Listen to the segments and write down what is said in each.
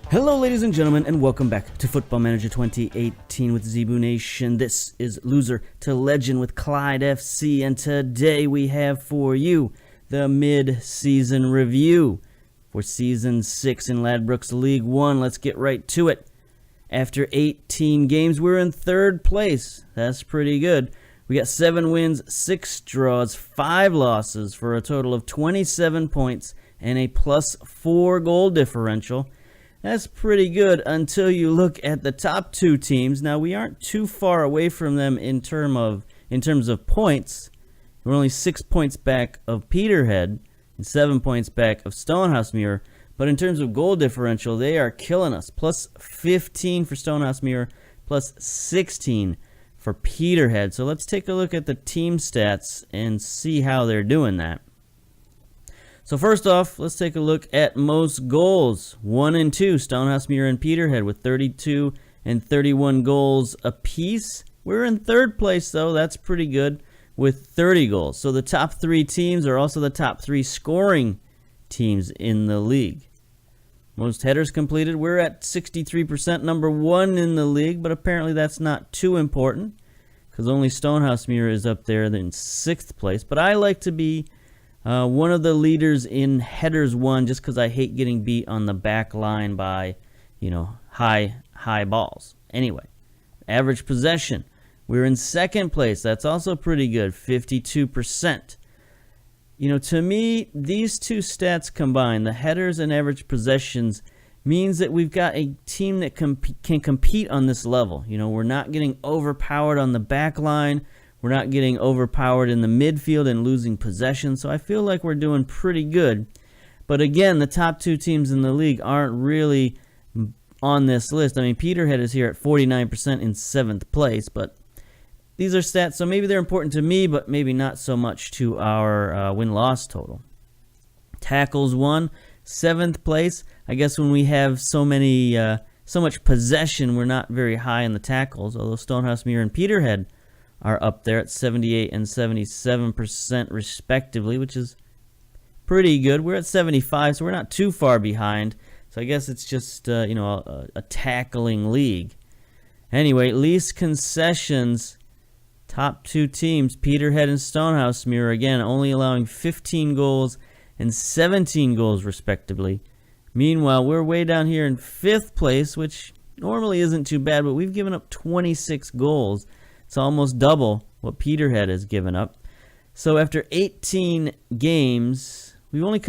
Hello ladies and gentlemen, and welcome back to Football Manager 2018 with Zebu Nation. This is Loser to Legend with Clyde FC, and today we have for you the mid-season review for Season 6 in Ladbrokes League 1. Let's get right to it. After 18 games, we're in third place. That's pretty good. We got 7 wins, 6 draws, 5 losses for a total of 27 points and a plus 4 goal differential. That's pretty good until you look at the top 2 teams. Now, we aren't too far away from them in terms of points. We're only 6 points back of Peterhead and 7 points back of Stonehousemuir. But in terms of goal differential, they are killing us. Plus 15 for Stonehousemuir, plus 16 for Peterhead. So let's take a look at the team stats and see how they're doing that. So first off, let's take a look at most goals. 1 and 2, Stonehousemuir and Peterhead with 32 and 31 goals apiece. We're in third place, though. That's pretty good with 30 goals. So the top 3 teams are also the top 3 scoring teams in the league. Most headers completed, we're at 63%, number 1 in the league, but apparently that's not too important because only Stonehousemuir is up there in 6th place. But I like to be one of the leaders in headers won just because I hate getting beat on the back line by, high balls. Anyway, average possession. We're in 2nd place. That's also pretty good, 52%. To me, these two stats combined, the headers and average possessions, means that we've got a team that can compete on this level. We're not getting overpowered on the back line. We're not getting overpowered in the midfield and losing possession, so I feel like we're doing pretty good. But again, the top 2 teams in the league aren't really on this list. I mean, Peterhead is here at 49% in 7th place, but these are stats, so maybe they're important to me, but maybe not so much to our win-loss total. Tackles won, 7th place. I guess when we have so much possession, we're not very high in the tackles, although Stonehousemuir and Peterhead are up there at 78 and 77% respectively, which is pretty good. We're at 75, so we're not too far behind. So I guess it's just a tackling league. Anyway, least concessions, top 2 teams, Peterhead and Stonehousemuir, again, only allowing 15 goals and 17 goals respectively. Meanwhile, we're way down here in 5th place, which normally isn't too bad, but we've given up 26 goals. It's almost double what Peterhead has given up. So after 18 games, we've only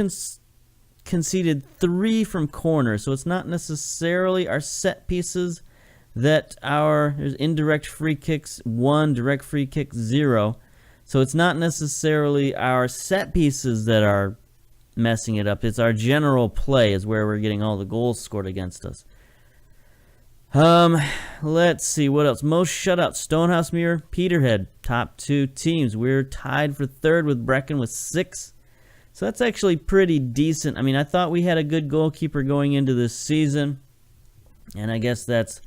conceded 3 from corners. So it's not necessarily our set pieces that there's indirect free kicks 1, direct free kicks 0. So it's not necessarily our set pieces that are messing it up. It's our general play is where we're getting all the goals scored against us. Let's see what else. Most shutouts, Stonehousemuir, Peterhead, top 2 teams. We're tied for 3rd with Brecon with 6. So that's actually pretty decent. I mean, I thought we had a good goalkeeper going into this season, and I guess that's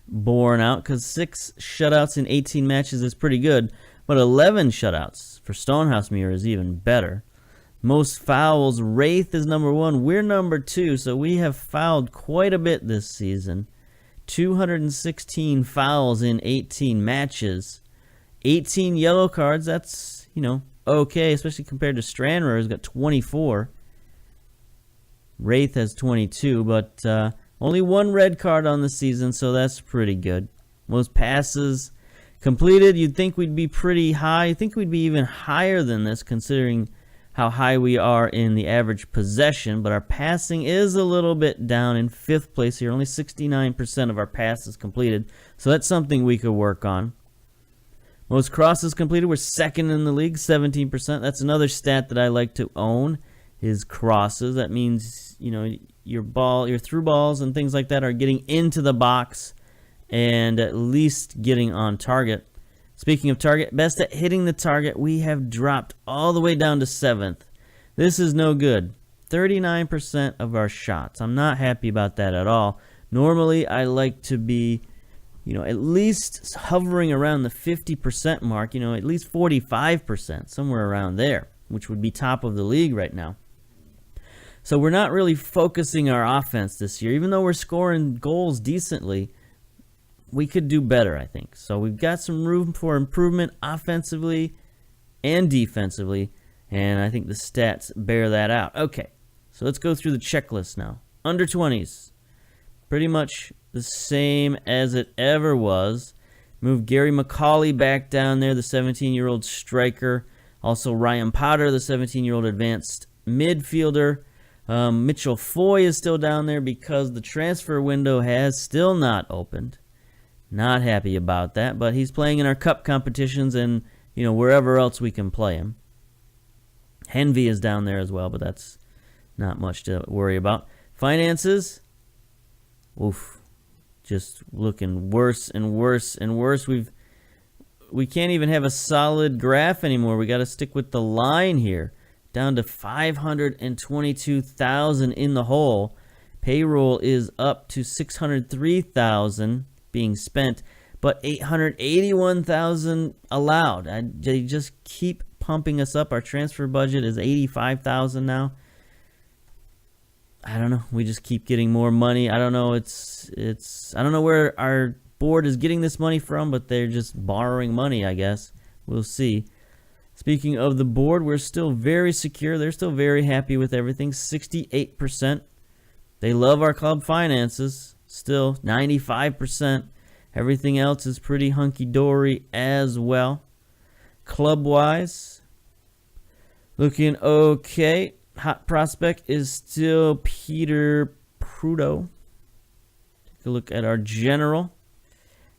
borne out because 6 shutouts in 18 matches is pretty good, but 11 shutouts for Stonehousemuir is even better. Most fouls, Wraith is number 1. We're number 2, so we have fouled quite a bit this season. 216 fouls in 18 matches. 18 yellow cards, that's, okay, especially compared to Stranraer, who's got 24. Wraith has 22, but only 1 red card on the season, so that's pretty good. Most passes completed, you'd think we'd be pretty high. I think we'd be even higher than this considering how high we are in the average possession, but our passing is a little bit down in 5th place here. Only 69% of our passes completed, so that's something we could work on. Most crosses completed, we're 2nd in the league, 17%. That's another stat that I like to own, is crosses. That means, your through balls and things like that are getting into the box and at least getting on target. Speaking of target, best at hitting the target, we have dropped all the way down to 7th. This is no good. 39% of our shots. I'm not happy about that at all. Normally, I like to be, at least hovering around the 50% mark, at least 45%, somewhere around there, which would be top of the league right now. So we're not really focusing our offense this year. Even though we're scoring goals decently, we could do better, I think. So we've got some room for improvement offensively and defensively, and I think the stats bear that out. Okay, so let's go through the checklist now. Under 20s, pretty much the same as it ever was. Move Gary McCauley back down there, the 17-year-old striker. Also Ryan Potter, the 17-year-old advanced midfielder. Mitchell Foy is still down there because the transfer window has still not opened. Not happy about that, but he's playing in our cup competitions and, wherever else we can play him. Henvey is down there as well, but that's not much to worry about. Finances, oof, just looking worse and worse and worse. We can't even have a solid graph anymore. We got to stick with the line here. Down to 522,000 in the hole. Payroll is up to 603,000 being spent, but 881,000 allowed. They just keep pumping us up. Our transfer budget is 85,000 now. I don't know. We just keep getting more money. I don't know. I don't know where our board is getting this money from, but they're just borrowing money, I guess. We'll see. Speaking of the board, we're still very secure. They're still very happy with everything. 68%. They love our club finances. Still 95%. Everything else is pretty hunky-dory as well. Club-wise, looking okay. Hot prospect is still Peter Prudo. Take a look at our general.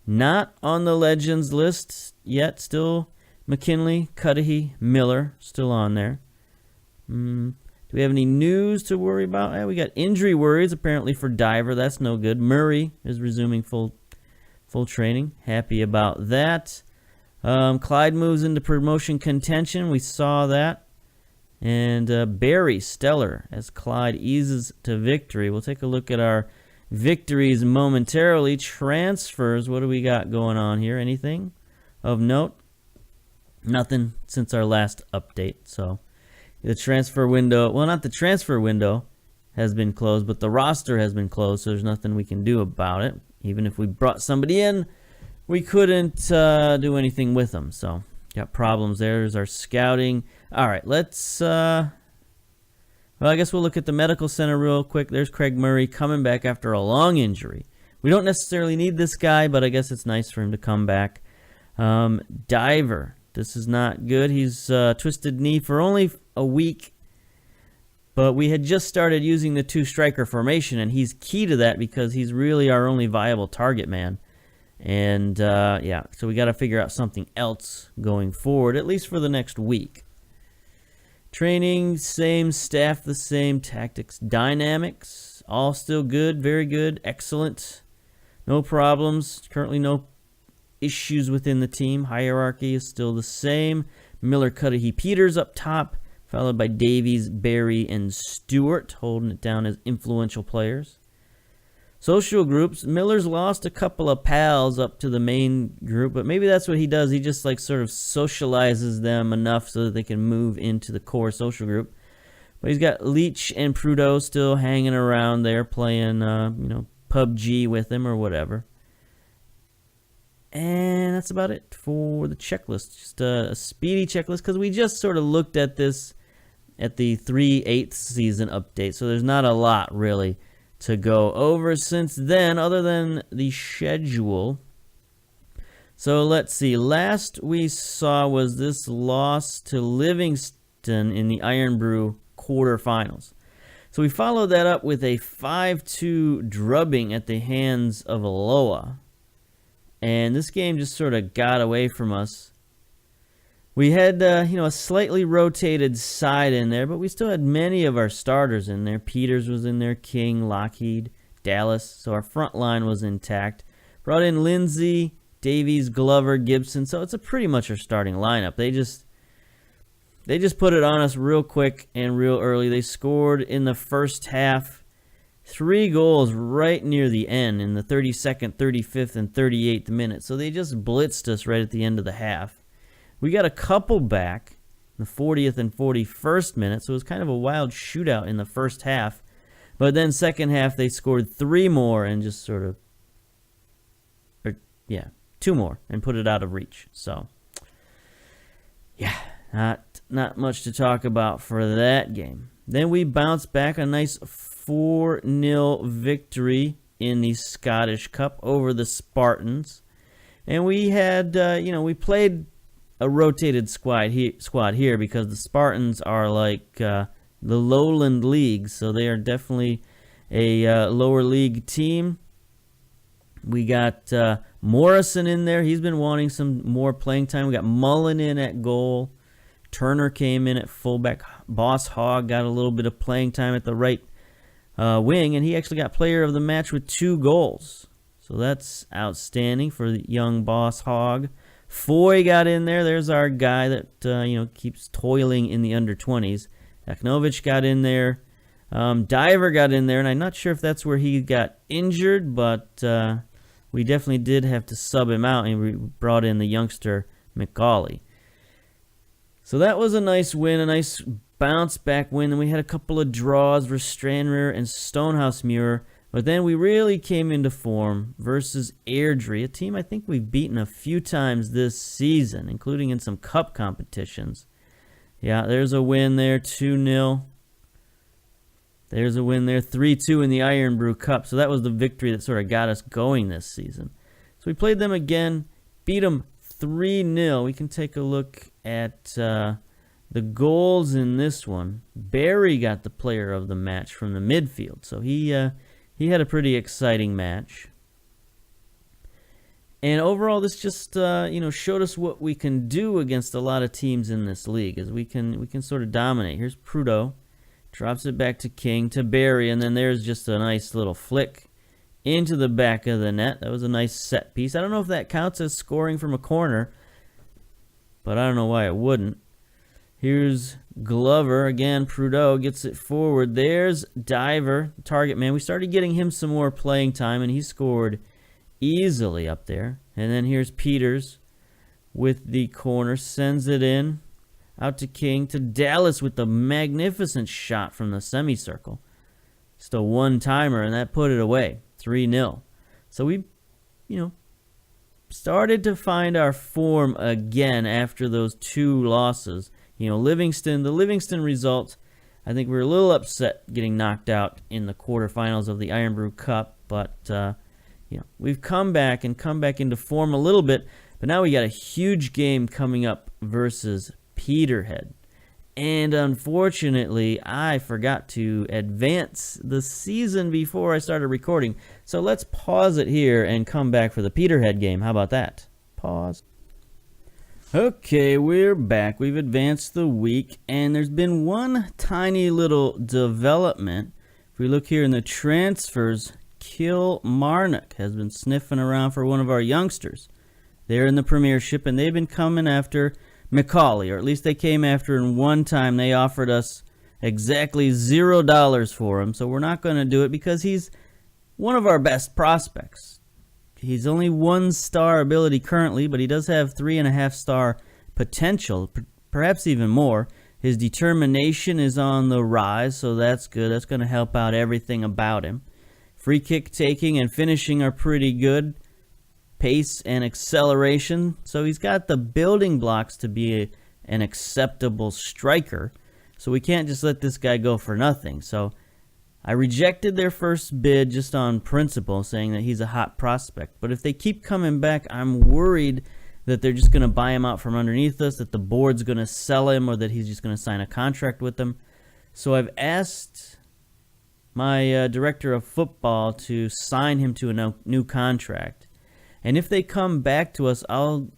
Not on the Legends list yet. Still McKinley, Cudahy, Miller, still on there. Do we have any news to worry about? We got injury worries apparently for Diver. That's no good. Murray is resuming full training. Happy about that. Clyde moves into promotion contention. We saw that. And Barry, stellar, as Clyde eases to victory. We'll take a look at our victories momentarily. Transfers, what do we got going on here? Anything of note? Nothing since our last update. So the transfer window, well, not the transfer window has been closed, but the roster has been closed, so there's nothing we can do about it. Even if we brought somebody in, we couldn't do anything with them. So got problems there. There's our scouting. All right, let's, well, I guess we'll look at the medical center real quick. There's Craig Murray coming back after a long injury. We don't necessarily need this guy, but I guess it's nice for him to come back. Diver, this is not good. He's twisted knee for only a week, but we had just started using the two-striker formation, and he's key to that because he's really our only viable target man. And, yeah, so we got to figure out something else going forward, at least for the next week. Training, same. Staff, the same. Tactics, dynamics, all still good, very good, excellent. No problems. Currently no issues within the team. Hierarchy is still the same. Miller, Cudahy, Peters up top, followed by Davies, Barry, and Stewart, holding it down as influential players. Social groups, Miller's lost a couple of pals up to the main group, but maybe that's what he does. He just like sort of socializes them enough so that they can move into the core social group. But he's got Leach and Prudeau still hanging around there playing, PUBG with him or whatever. And that's about it for the checklist. Just a speedy checklist because we just sort of looked at this at the 3/8 season update, so there's not a lot really to go over since then other than the schedule. So let's see. Last we saw was this loss to Livingston in the Iron Brew quarterfinals. So we followed that up with a 5-2 drubbing at the hands of Aloha. And this game just sort of got away from us. We had, a slightly rotated side in there, but we still had many of our starters in there. Peters was in there, King, Lockheed, Dallas. So our front line was intact. Brought in Lindsay, Davies, Glover, Gibson. So it's pretty much our starting lineup. They just put it on us real quick and real early. They scored in the first half 3 goals right near the end in the 32nd, 35th, and 38th minute. So they just blitzed us right at the end of the half. We got a couple back the 40th and 41st minute, so it was kind of a wild shootout in the first half. But then second half, they scored 3 more and just sort of, 2 more and put it out of reach. So, yeah, not much to talk about for that game. Then we bounced back a nice 4-0 victory in the Scottish Cup over the Spartans. And we had, we played a rotated squad here because the Spartans are like the lowland league, so they are definitely a lower league team. We got Morrison in there. He's been wanting some more playing time. We got Mullen in at goal. Turner came in at fullback. Boss Hogg got a little bit of playing time at the right wing, and he actually got player of the match with 2 goals. So that's outstanding for the young Boss Hogg. Foy got in there. There's our guy that keeps toiling in the under-20s. Aknovich got in there. Diver got in there, and I'm not sure if that's where he got injured, but we definitely did have to sub him out, and we brought in the youngster McCauley. So that was a nice win, a nice bounce-back win. And we had a couple of draws for Stranraer and Stonehousemuir. But then we really came into form versus Airdrie, a team I think we've beaten a few times this season, including in some cup competitions. Yeah, there's a win there, 2-0. There's a win there, 3-2 in the Iron Brew Cup. So that was the victory that sort of got us going this season. So we played them again, beat them 3-0. We can take a look at the goals in this one. Barry got the player of the match from the midfield. So he had a pretty exciting match. And overall, this just showed us what we can do against a lot of teams in this league, as we can sort of dominate. Here's Prudeau, drops it back to King, to Barry, and then there's just a nice little flick into the back of the net. That was a nice set piece. I don't know if that counts as scoring from a corner, but I don't know why it wouldn't. Here's Glover. Again, Prudeau gets it forward. There's Diver, target man. We started getting him some more playing time, and he scored easily up there. And then here's Peters with the corner. Sends it in. Out to King. To Dallas with the magnificent shot from the semicircle. Just a one-timer, and that put it away. 3-0. So we, started to find our form again after those 2 losses. The Livingston result, I think we were a little upset getting knocked out in the quarterfinals of the Iron Brew Cup, but we've come back into form a little bit. But now we got a huge game coming up versus Peterhead. And unfortunately, I forgot to advance the season before I started recording. So let's pause it here and come back for the Peterhead game. How about that? Pause. Okay, we're back. We've advanced the week, and there's been one tiny little development. If we look here in the transfers, Kilmarnock has been sniffing around for one of our youngsters. They're in the Premiership, and they've been coming after McCauley, or at least they came after him one time. They offered us exactly $0 for him, so we're not going to do it because he's one of our best prospects. He's only 1-star ability currently, but he does have 3.5-star potential, perhaps even more. His determination is on the rise, so that's good. That's going to help out everything about him. Free kick taking and finishing are pretty good. Pace and acceleration. So he's got the building blocks to be an acceptable striker. So we can't just let this guy go for nothing. So I rejected their first bid just on principle, saying that he's a hot prospect. But if they keep coming back, I'm worried that they're just going to buy him out from underneath us, that the board's going to sell him, or that he's just going to sign a contract with them. So I've asked my director of football to sign him to a new contract. And if they come back to us, I'll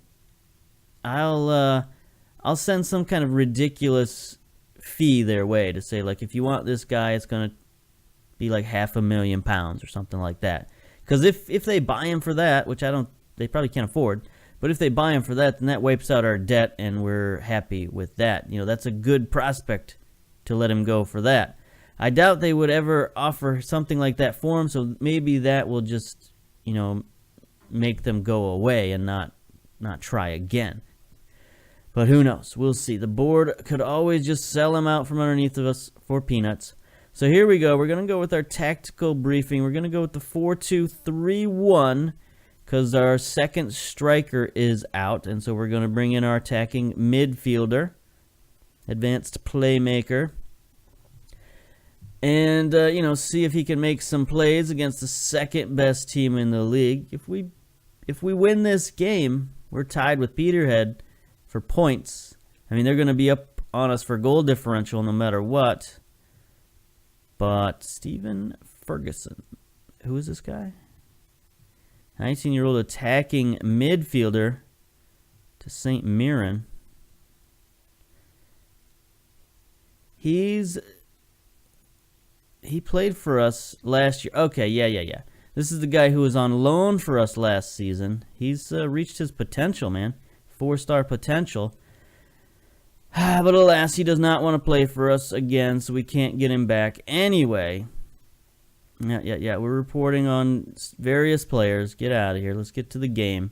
send some kind of ridiculous fee their way to say, like, if you want this guy, it's going to be like £500,000 or something like that. Because if they buy him for that, which they probably can't afford, but if they buy him for that, then that wipes out our debt, and we're happy with that. That's a good prospect to let him go for that. I doubt they would ever offer something like that for him, so maybe that will just, make them go away and not try again. But who knows? We'll see. The board could always just sell him out from underneath of us for peanuts. So here we go. We're going to go with our tactical briefing. We're going to go with the 4-2-3-1 because our second striker is out. And so we're going to bring in our attacking midfielder, advanced playmaker. And, see if he can make some plays against the second best team in the league. If we win this game, we're tied with Peterhead for points. I mean, they're going to be up on us for goal differential no matter what. But Stephen Ferguson, who is this guy? 19-year-old attacking midfielder to St. Mirren. He played for us last year. Okay, yeah. This is the guy who was on loan for us last season. He's reached his potential, man. 4-star potential. But alas, he does not want to play for us again, so we can't get him back anyway. Yeah. We're reporting on various players. Get out of here. Let's get to the game.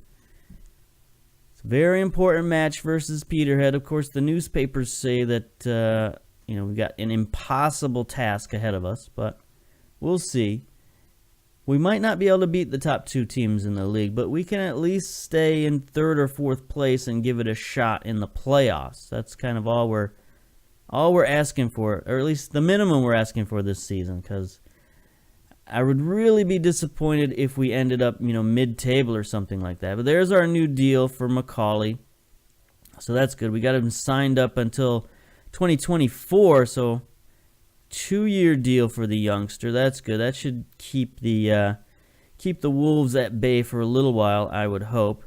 It's a very important match versus Peterhead. Of course, the newspapers say that, we've got an impossible task ahead of us, but we'll see. We might not be able to beat the top 2 teams in the league, but we can at least stay in 3rd or 4th place and give it a shot in the playoffs. That's kind of all we're asking for, or at least the minimum we're asking for this season, because I would really be disappointed if we ended up, mid-table or something like that. But there's our new deal for Macaulay, so that's good. We got him signed up until 2024, so 2-year deal for the youngster. That's good. That should keep the Wolves at bay for a little while, I would hope.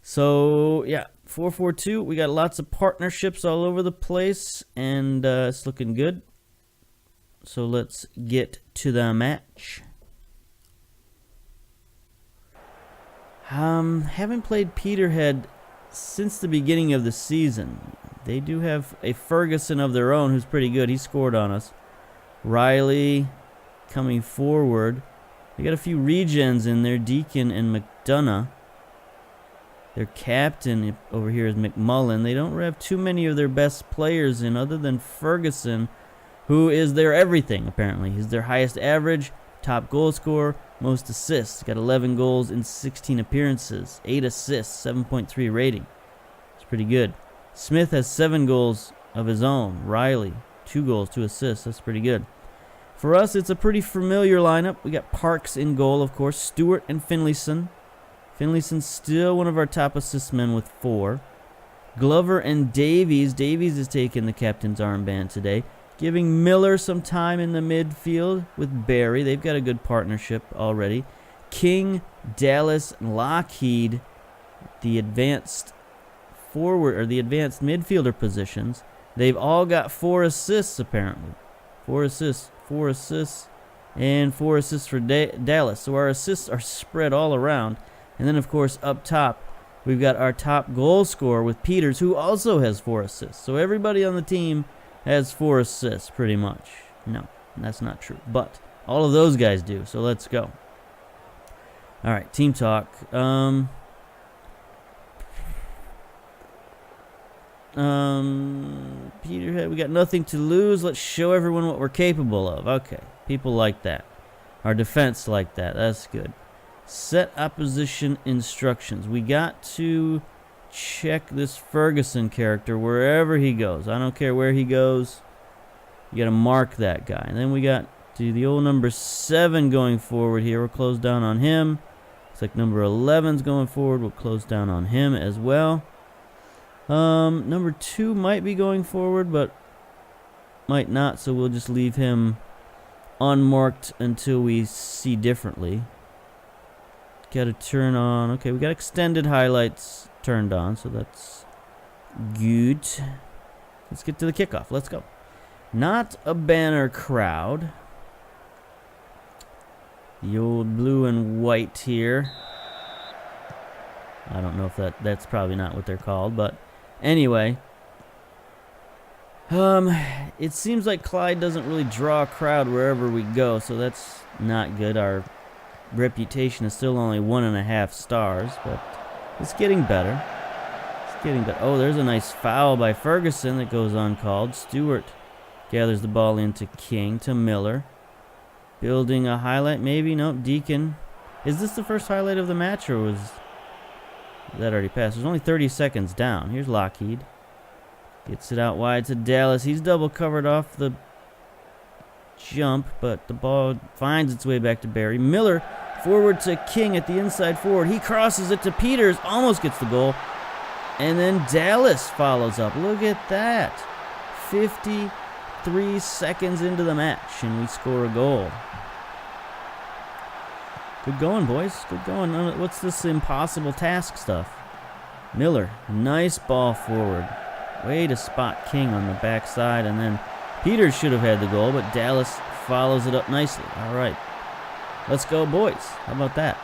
So, yeah, 4-4-2. We got lots of partnerships all over the place, and it's looking good. So let's get to the match. Haven't played Peterhead since the beginning of the season. They do have a Ferguson of their own who's pretty good. He scored on us. Riley coming forward. They got a few regens in there, Deacon and McDonough. Their captain over here is McMullen. They don't have too many of their best players in other than Ferguson, who is their everything, apparently. He's their highest average, top goal scorer, most assists. Got 11 goals in 16 appearances, 8 assists, 7.3 rating. It's pretty good. Smith has 7 goals of his own. Riley, 2 goals, 2 assists. That's pretty good. For us, it's a pretty familiar lineup. We got Parks in goal, of course. Stewart and Finlayson. Finlayson's still one of our top assist men with 4. Glover and Davies. Davies is taking the captain's armband today. Giving Miller some time in the midfield with Barry. They've got a good partnership already. King, Dallas, and Lockheed, the advanced forward or the advanced midfielder positions. They've all got 4 assists apparently. 4 assists, and 4 assists for Dallas. So our assists are spread all around. And then of course up top, we've got our top goal scorer with Peters, who also has 4 assists. So everybody on the team has 4 assists pretty much. No, that's not true. But all of those guys do. So let's go. All right, team talk. Peterhead, we got nothing to lose. Let's show everyone what we're capable of. Okay, people like that. Our defense like that. That's good. Set opposition instructions. We got to check this Ferguson character wherever he goes. I don't care where he goes. You got to mark that guy. And then we got to the old number 7 going forward here. We'll close down on him. Looks like number 11's going forward. We'll close down on him as well. Number 2 might be going forward, but might not, so we'll just leave him unmarked until we see differently. Got to turn on. Okay, we got extended highlights turned on, so that's good. Let's get to the kickoff. Let's go. Not a banner crowd. The old blue and white here. I don't know if that's probably not what they're called, but anyway. It seems like Clyde doesn't really draw a crowd wherever we go, so that's not good. Our reputation is still only 1.5 stars, but it's getting better. It's getting better. Oh, there's a nice foul by Ferguson that goes uncalled. Stewart gathers the ball into King, to Miller. Building a highlight, maybe? Nope, Deacon. Is this the first highlight of the match, or was that already passed? There's only 30 seconds down. Here's Lockheed. Gets it out wide to Dallas. He's double covered off the jump, but the ball finds its way back to Barry. Miller forward to King at the inside forward. He crosses it to Peters, almost gets the goal. And then Dallas follows up. Look at that. 53 seconds into the match, and we score a goal. Good going, boys. Good going. What's this impossible task stuff? Miller, nice ball forward. Way to spot King on the backside, and then Peters should have had the goal, but Dallas follows it up nicely. All right. Let's go, boys. How about that?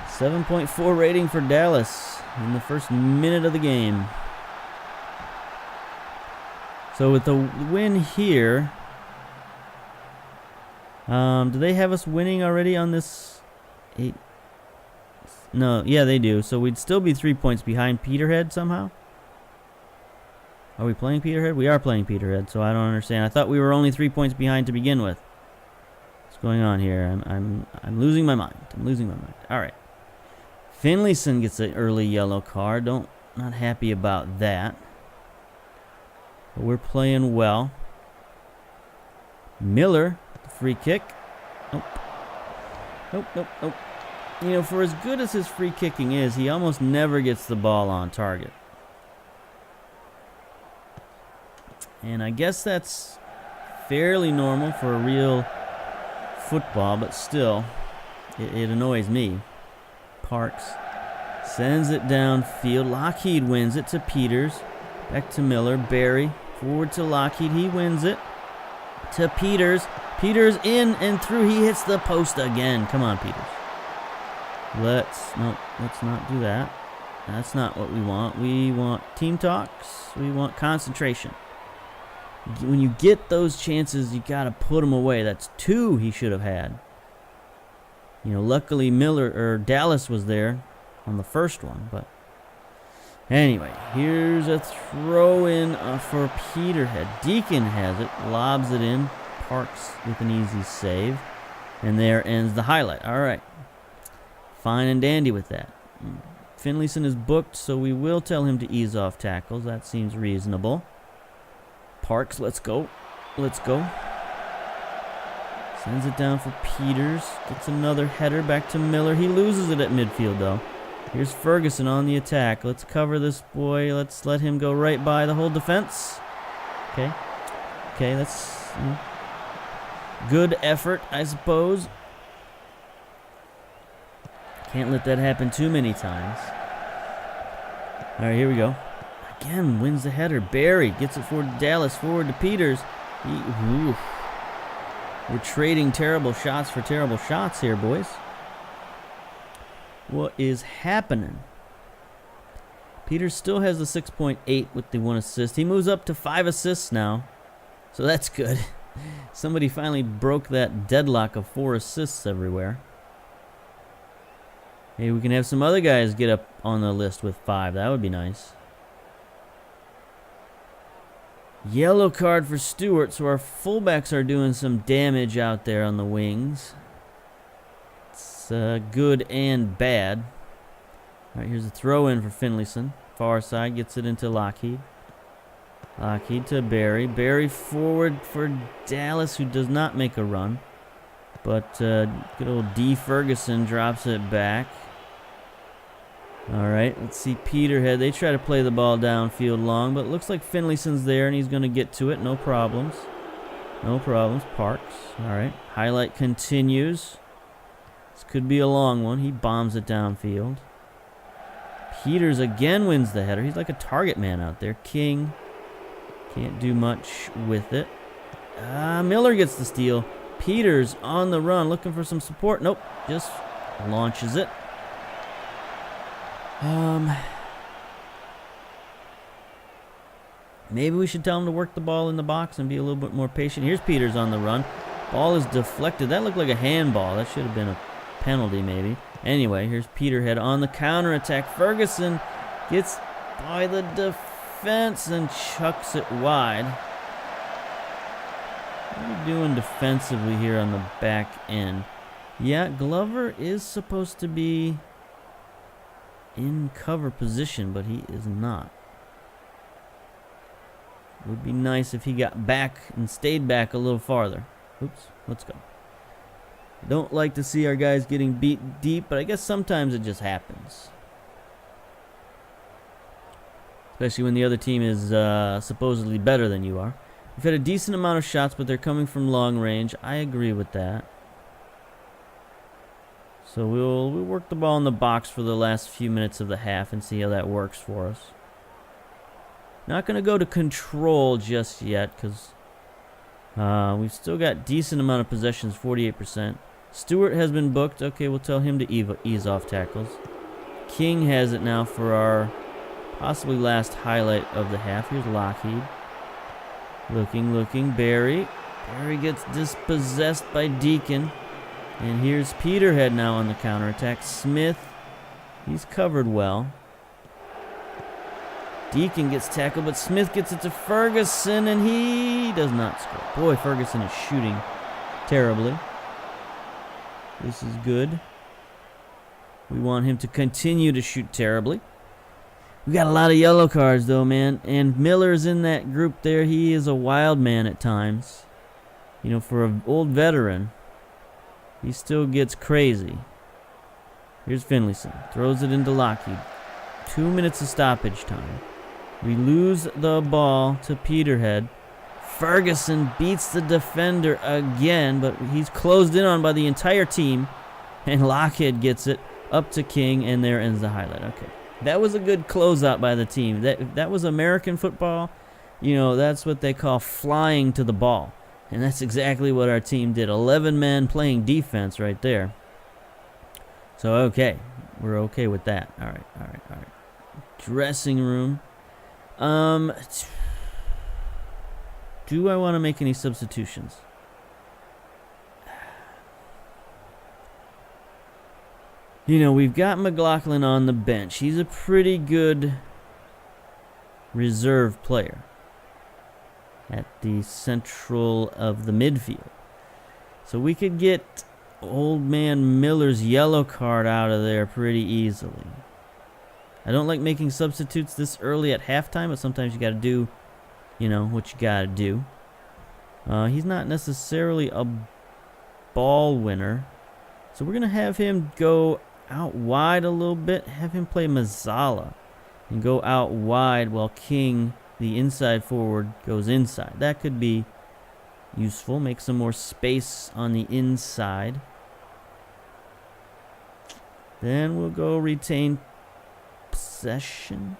7.4 rating for Dallas in the first minute of the game. So with the win here, do they have us winning already on this? No, yeah, they do. So we'd still be 3 points behind Peterhead somehow. Are we playing Peterhead? We are playing Peterhead, so I don't understand. I thought we were only 3 points behind to begin with. What's going on here? I'm losing my mind. I'm losing my mind. All right. Finlayson gets an early yellow card. Not happy about that. But we're playing well. Miller, free kick. Nope. Nope, nope, nope. You know, for as good as his free kicking is, he almost never gets the ball on target. And I guess that's fairly normal for a real football, but still, it annoys me. Parks sends it downfield. Lockheed wins it to Peters. Back to Miller. Barry forward to Lockheed. He wins it to Peters. Peters in and through. He hits the post again. Come on, Peters. Let's not do that. That's not what we want. We want team talks. We want concentration. When you get those chances, you got to put them away. That's 2 he should have had. You know, luckily Dallas was there on the first one, but anyway, here's a throw in for Peterhead. Deacon has it, lobs it in. Parks with an easy save, and there ends the highlight. All right, fine and dandy with that. Finlayson is booked, so we will tell him to ease off tackles. That seems reasonable. Parks, let's go. Let's go. Sends it down for Peters. Gets another header back to Miller. He loses it at midfield, though. Here's Ferguson on the attack. Let's cover this boy. Let's let him go right by the whole defense. Okay. Okay, that's good effort, I suppose. Can't let that happen too many times. All right, here we go. Again, wins the header. Barry gets it forward to Dallas, forward to Peters. We're trading terrible shots for terrible shots here, boys. What is happening? Peters still has the 6.8 with the 1 assist. He moves up to 5 assists now, so that's good. Somebody finally broke that deadlock of 4 assists everywhere. Maybe we can have some other guys get up on the list with 5. That would be nice. Yellow card for Stewart, so our fullbacks are doing some damage out there on the wings. It's good and bad. All right, here's a throw in for Finlayson. Far side, gets it into Lockheed. Lockheed to Barry. Barry forward for Dallas, who does not make a run. But good old D. Ferguson drops it back. All right, let's see Peterhead. They try to play the ball downfield long, but it looks like Finlayson's there, and he's going to get to it. No problems. No problems. Parks. All right, highlight continues. This could be a long one. He bombs it downfield. Peters again wins the header. He's like a target man out there. King can't do much with it. Miller gets the steal. Peters on the run, looking for some support. Nope, just launches it. Maybe we should tell him to work the ball in the box and be a little bit more patient. Here's Peters on the run. Ball is deflected. That looked like a handball. That should have been a penalty maybe. Anyway, here's Peterhead on the counterattack. Ferguson gets by the defense and chucks it wide. What are we doing defensively here on the back end? Yeah, Glover is supposed to be in cover position, but he is not. It would be nice if he got back and stayed back a little farther. Oops, let's go. Don't like to see our guys getting beat deep, but I guess sometimes it just happens. Especially when the other team is supposedly better than you are. We've had a decent amount of shots, but they're coming from long range. I agree with that. So we'll work the ball in the box for the last few minutes of the half and see how that works for us. Not going to go to control just yet because we've still got decent amount of possessions, 48%. Stewart has been booked. Okay, we'll tell him to ease off tackles. King has it now for our possibly last highlight of the half. Here's Lockheed. Looking. Barry. Barry gets dispossessed by Deacon. And here's Peterhead now on the counterattack. Smith, he's covered well. Deacon gets tackled, but Smith gets it to Ferguson, and he does not score. Boy, Ferguson is shooting terribly. This is good. We want him to continue to shoot terribly. We got a lot of yellow cards, though, man. And Miller's in that group there. He is a wild man at times. You know, for an old veteran, he still gets crazy. Here's Finlayson. Throws it into Lockheed. 2 minutes of stoppage time. We lose the ball to Peterhead. Ferguson beats the defender again, but he's closed in on by the entire team. And Lockheed gets it up to King, and there ends the highlight. Okay. That was a good closeout by the team. That was American football. You know, that's what they call flying to the ball. And that's exactly what our team did. 11 men playing defense right there. So, okay. We're okay with that. All right. Dressing room. Do I want to make any substitutions? You know, we've got McLaughlin on the bench. He's a pretty good reserve player at the central of the midfield. So we could get old man Miller's yellow card out of there pretty easily. I don't like making substitutes this early at halftime, but sometimes you got to do, you know, what you got to do. He's not necessarily a ball winner. So we're going to have him go out wide a little bit. Have him play Mazzala and go out wide while King, the inside forward, goes inside. That could be useful. Make some more space on the inside. Then we'll go retain possession.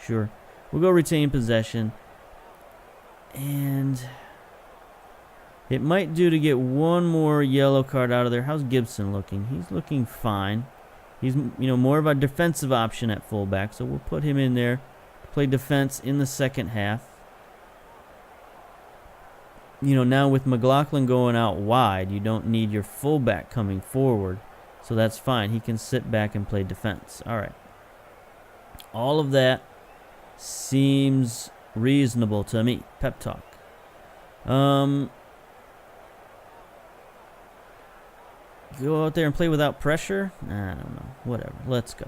Sure. We'll go retain possession. And it might do to get one more yellow card out of there. How's Gibson looking? He's looking fine. He's, you know, more of a defensive option at fullback, so we'll put him in there to play defense in the second half. You know, now with McLaughlin going out wide, you don't need your fullback coming forward, so that's fine. He can sit back and play defense. All right. All of that seems reasonable to me. Pep talk. Go out there and play without pressure? I don't know. Whatever. Let's go.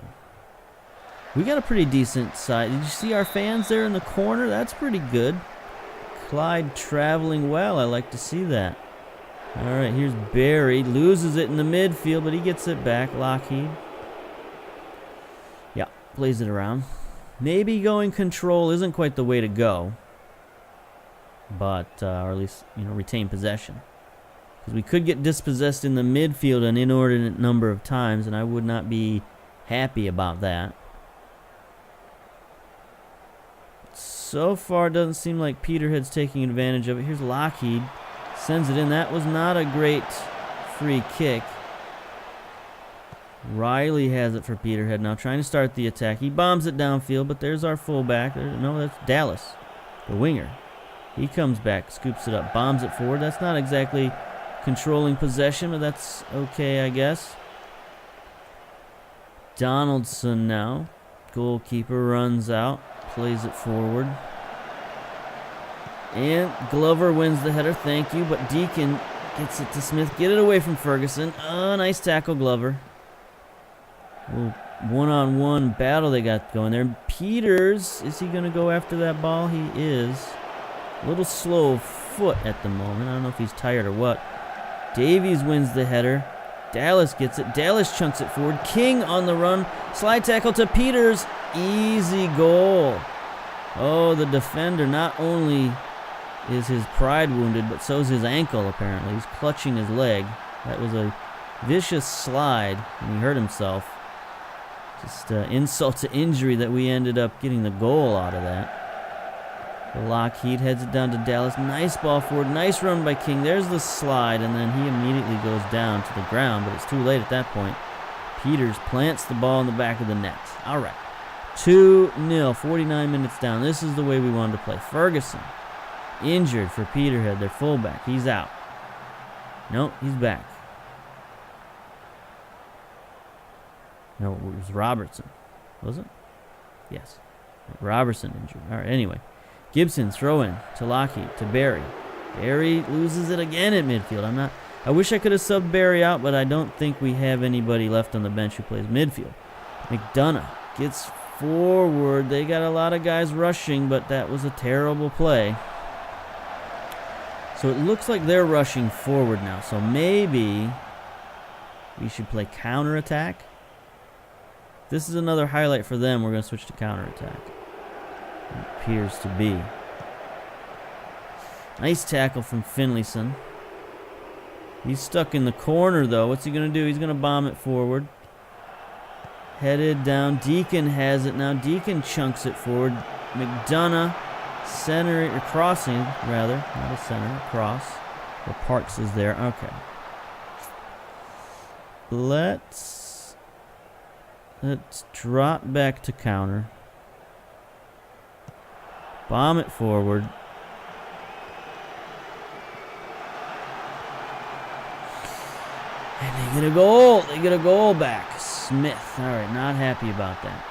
We got a pretty decent side. Did you see our fans there in the corner? That's pretty good. Clyde traveling well. I like to see that. All right, here's Barry. Loses it in the midfield, but he gets it back. Lockheed. Yeah, plays it around. Maybe going control isn't quite the way to go. But, or at least, you know, retain possession. Because we could get dispossessed in the midfield an inordinate number of times, and I would not be happy about that. So far, it doesn't seem like Peterhead's taking advantage of it. Here's Lockheed. Sends it in. That was not a great free kick. Riley has it for Peterhead now, trying to start the attack. He bombs it downfield, but there's our fullback. No, that's Dallas, the winger. He comes back, scoops it up, bombs it forward. That's not exactly controlling possession, but that's okay, I guess. Donaldson now. Goalkeeper runs out, plays it forward. And Glover wins the header, thank you, but Deacon gets it to Smith. Get it away from Ferguson. Oh, nice tackle, Glover. Little one-on-one battle they got going there. Peters, is he going to go after that ball? He is. A little slow foot at the moment. I don't know if he's tired or what. Davies wins the header. Dallas gets it. Dallas chunks it forward. King on the run. Slide tackle to Peters. Easy goal. Oh, the defender, not only is his pride wounded, but so's his ankle, apparently. He's clutching his leg. That was a vicious slide, and he hurt himself. Just insult to injury that we ended up getting the goal out of that. Lockheed heads it down to Dallas. Nice ball forward. Nice run by King. There's the slide, and then he immediately goes down to the ground, but it's too late at that point. Peters plants the ball in the back of the net. All right. 2-0, 49 minutes down. This is the way we wanted to play. Ferguson, injured for Peterhead, their fullback. He's out. No, he's back. No, it was Robertson. Was it? Yes. Robertson injured. All right, anyway. Gibson throw in to Lockheed, to Barry. Barry loses it again at midfield. I wish I could have subbed Barry out, but I don't think we have anybody left on the bench who plays midfield. McDonough gets forward. They got a lot of guys rushing, but that was a terrible play. So it looks like they're rushing forward now. So maybe we should play counterattack. This is another highlight for them. We're going to switch to counterattack. It appears to be. Nice tackle from Finlayson. He's stuck in the corner, though. What's he going to do? He's going to bomb it forward. Headed down. Deacon has it now. Deacon chunks it forward. McDonough center, or crossing, rather. Not a center, cross. Or Parks is there. Okay. Let's drop back to counter. Bomb it forward. And they get a goal. They get a goal back. Smith. All right, not happy about that.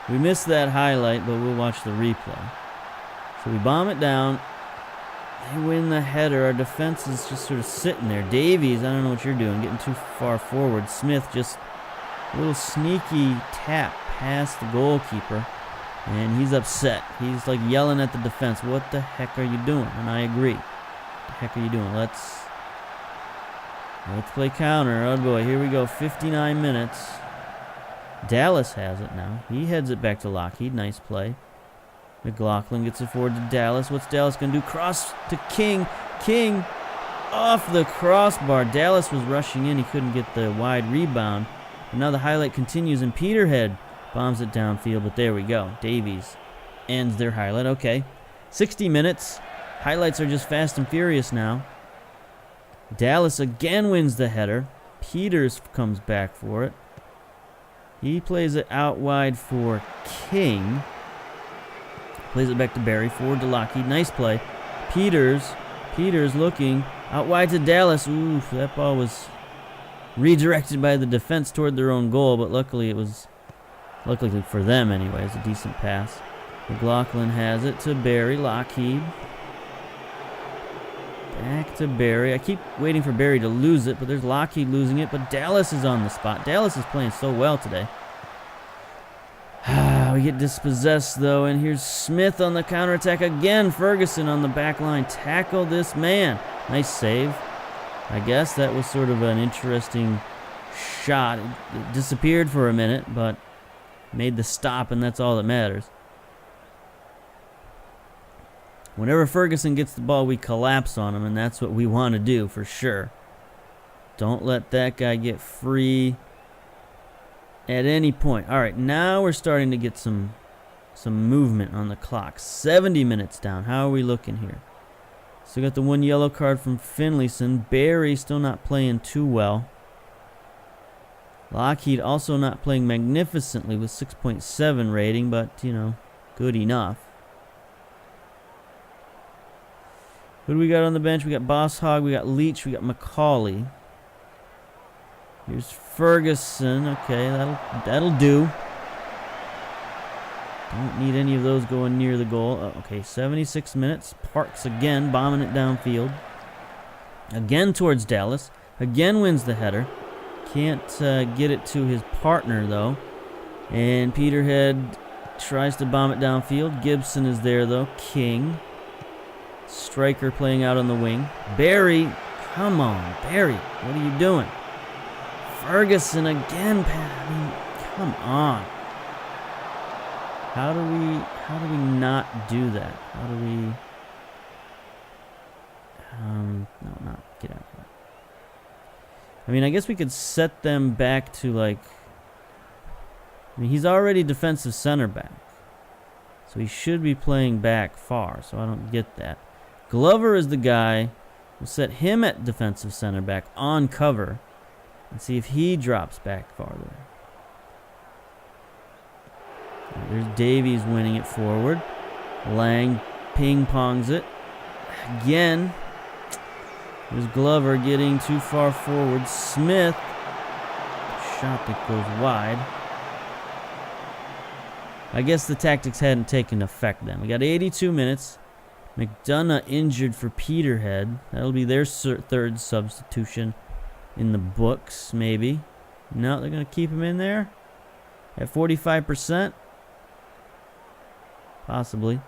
We missed that highlight, but we'll watch the replay. So we bomb it down. They win the header. Our defense is just sort of sitting there. Davies, I don't know what you're doing, getting too far forward. Smith just a little sneaky tap past the goalkeeper. And he's upset. He's like yelling at the defense, what the heck are you doing? And I agree. What the heck are you doing? Let's play counter. Oh boy, here we go. 59 minutes. Dallas has it now. He heads it back to Lockheed. Nice play. McLaughlin gets it forward to Dallas. What's Dallas going to do? Cross to King. King off the crossbar. Dallas was rushing in. He couldn't get the wide rebound. But now the highlight continues, and Peterhead bombs it downfield, but there we go. Davies ends their highlight. Okay. 60 minutes. Highlights are just fast and furious now. Dallas again wins the header. Peters comes back for it. He plays it out wide for King. Plays it back to Barry. Forward to Lockheed. Nice play. Peters looking out wide to Dallas. Oof, that ball was redirected by the defense toward their own goal, but luckily for them anyway, it's a decent pass. McLaughlin has it to Barry. Lockheed. Back to Barry. I keep waiting for Barry to lose it, but there's Lockheed losing it, but Dallas is on the spot. Dallas is playing so well today. We get dispossessed, though, and here's Smith on the counterattack again. Ferguson on the back line. Tackle this man. Nice save. I guess that was sort of an interesting shot. It disappeared for a minute, but made the stop, and that's all that matters. Whenever Ferguson gets the ball, we collapse on him, and that's what we want to do for sure. Don't let that guy get free at any point. All right, now we're starting to get some movement on the clock. 70 minutes down. How are we looking here? Still got the one yellow card from Finlayson. Barry still not playing too well. Lockheed also not playing magnificently with 6.7 rating, but, you know, good enough. Who do we got on the bench? We got Boss Hogg, we got Leach, we got McCauley. Here's Ferguson. Okay, that'll do. Don't need any of those going near the goal. Okay, 76 minutes. Parks again, bombing it downfield. Again towards Dallas. Again wins the header. Can't get it to his partner, though. And Peterhead tries to bomb it downfield. Gibson is there, though. King. Striker playing out on the wing. Barry. Come on, Barry. What are you doing? Ferguson again. I mean, come on. How do we not do that? How do we... no, not get out of that. I mean, I guess we could set them back to, like... I mean, he's already defensive center back. So he should be playing back far, so I don't get that. Glover is the guy. We'll set him at defensive center back on cover and see if he drops back farther. There's Davies winning it forward. Lang ping-pongs it. Again. There's Glover getting too far forward. Smith. Shot that goes wide. I guess the tactics hadn't taken effect then. We got 82 minutes. McDonough injured for Peterhead. That'll be their third substitution in the books, maybe. No, they're going to keep him in there at 45%. Possibly.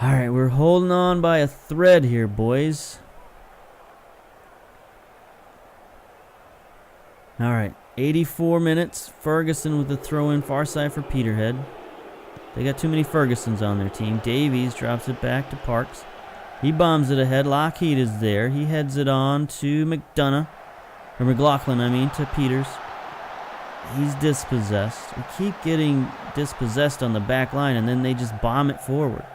All right, we're holding on by a thread here, boys. All right, 84 minutes. Ferguson with the throw-in far side for Peterhead. They got too many Fergusons on their team. Davies drops it back to Parks. He bombs it ahead. Lockheed is there. He heads it on to McDonough. Or McLaughlin, I mean, to Peters. He's dispossessed. We keep getting dispossessed on the back line, and then they just bomb it forward.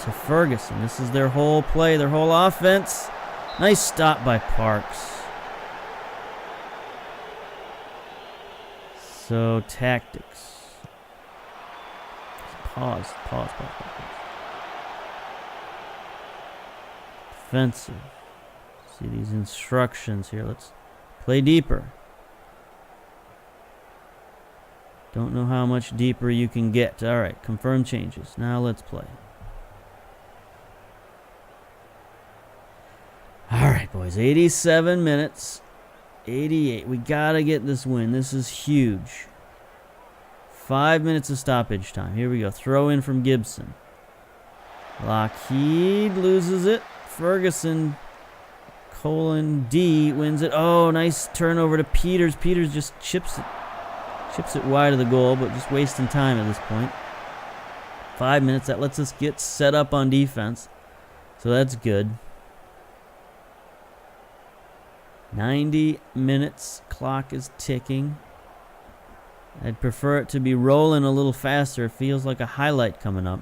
To Ferguson. This is their whole play, their whole offense. Nice stop by Parks. So, tactics. Pause. Defensive. See these instructions here. Let's play deeper. Don't know how much deeper you can get. All right, confirm changes. Now let's play. All right, boys. 87 minutes. 88. We got to get this win. This is huge. 5 minutes of stoppage time. Here we go. Throw in from Gibson. Lockheed loses it. Ferguson, D wins it. Oh, nice turnover to Peters. Peters just chips it wide of the goal, but just wasting time at this point. 5 minutes. That lets us get set up on defense. So that's good. 90 minutes. Clock is ticking. I'd prefer it to be rolling a little faster. It feels like a highlight coming up.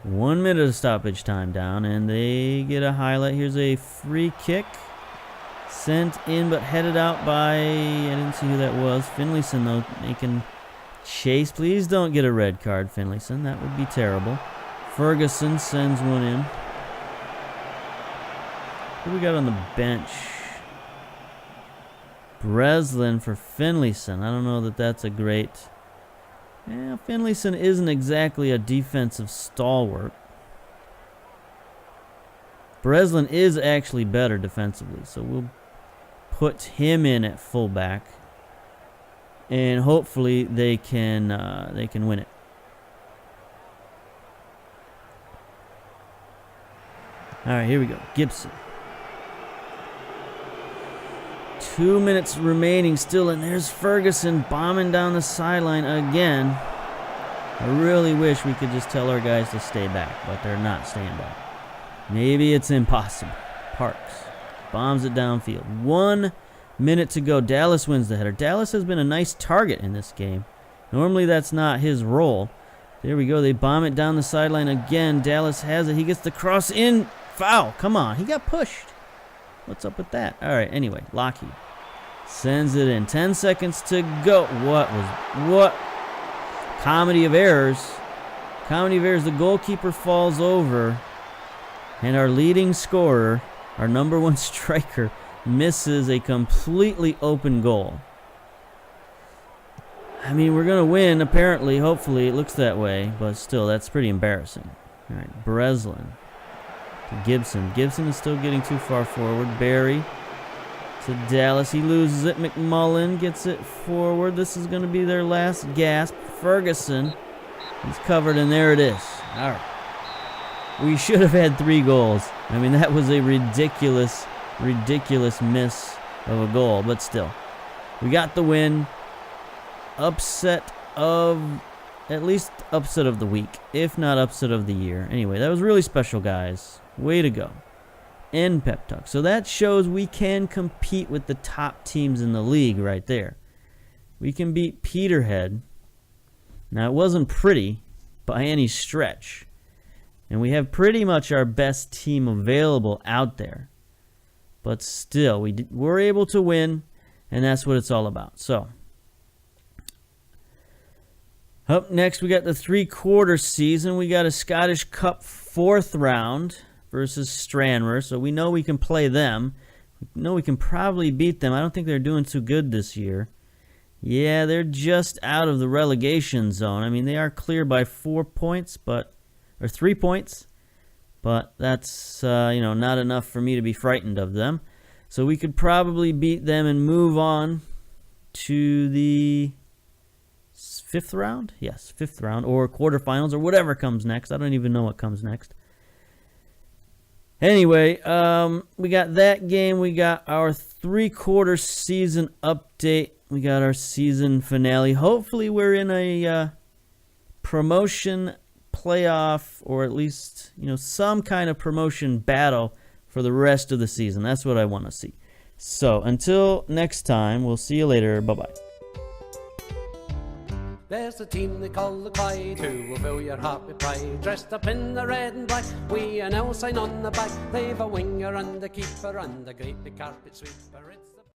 1 minute of stoppage time down, and they get a highlight. Here's a free kick. Sent in, but headed out by... I didn't see who that was. Finlayson, though, making chase. Please don't get a red card, Finlayson. That would be terrible. Ferguson sends one in. Who we got on the bench? Breslin for Finlayson. I don't know that that's a great... Yeah, Finlayson isn't exactly a defensive stalwart. Breslin is actually better defensively, so we'll put him in at fullback, and hopefully they can win it. All right, here we go. Gibson. 2 minutes remaining still, and there's Ferguson bombing down the sideline again. I really wish we could just tell our guys to stay back, but they're not staying back. Maybe it's impossible. Parks bombs it downfield. 1 minute to go. Dallas wins the header. Dallas has been a nice target in this game. Normally that's not his role. There we go. They bomb it down the sideline again. Dallas has it. He gets the cross in. Foul. Come on. He got pushed. What's up with that? All right. Anyway, Lockheed sends it in. 10 seconds to go. What? Comedy of errors. Comedy of errors. The goalkeeper falls over. And our leading scorer our number one striker misses a completely open goal. I mean, we're going to win, apparently. Hopefully, it looks that way. But still, that's pretty embarrassing. All right, Breslin to Gibson. Gibson is still getting too far forward. Barry to Dallas. He loses it. McMullen gets it forward. This is going to be their last gasp. Ferguson. He's covered, and there it is. All right. We should have had 3 goals. I mean, that was a ridiculous miss of a goal. But still, we got the win. Upset of, at least upset of the week, if not upset of the year. Anyway, that was really special, guys. Way to go. End pep talk. So that shows we can compete with the top teams in the league right there. We can beat Peterhead. Now, it wasn't pretty by any stretch. And we have pretty much our best team available out there. But still, we're able to win, and that's what it's all about. So, up next, we got the three-quarter season. We got a Scottish Cup 4th round versus Stranraer, so we know we can play them. We know we can probably beat them. I don't think they're doing too good this year. Yeah, they're just out of the relegation zone. I mean, they are clear by 4 points, or 3 points, but that's not enough for me to be frightened of them. So we could probably beat them and move on to the 5th round? Yes, 5th round, or quarterfinals, or whatever comes next. I don't even know what comes next. Anyway, we got that game. We got our three-quarter season update. We got our season finale. Hopefully we're in a promotion playoff, or at least, some kind of promotion battle for the rest of the season. That's what I want to see. So, until next time, we'll see you later. Bye-bye. There's a team they call the Clyde, who will fill your heart with pride. Dressed up in the red and black, we an L sign on the back. They've a winger and a keeper and a great big carpet sweeper. It's